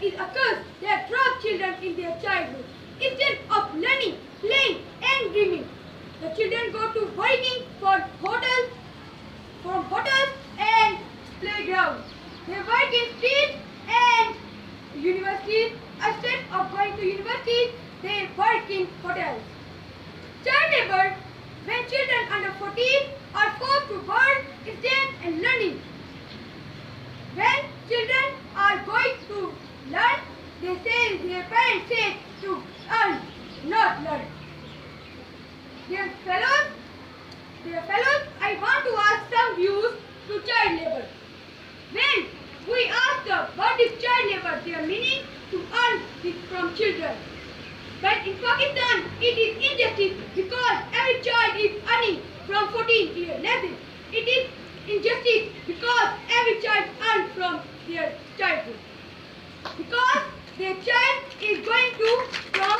is a curse that robs children in their childhood. Instead of learning, playing and dreaming, the children go to working from hotels and playgrounds. They work in streets and universities. Instead of going to universities, they work in hotels. Child labor, when children under 14 are forced to work instead and learning. When children are going to learn, their parents say to earn, not learn. Dear fellows, I want to ask some views to child labor. When we ask them what is child labor, their meaning to earn it from children. But in Pakistan, it is injustice because every child is earning from 14 years. It is injustice because every child earns from their childhood. Because their child is going to from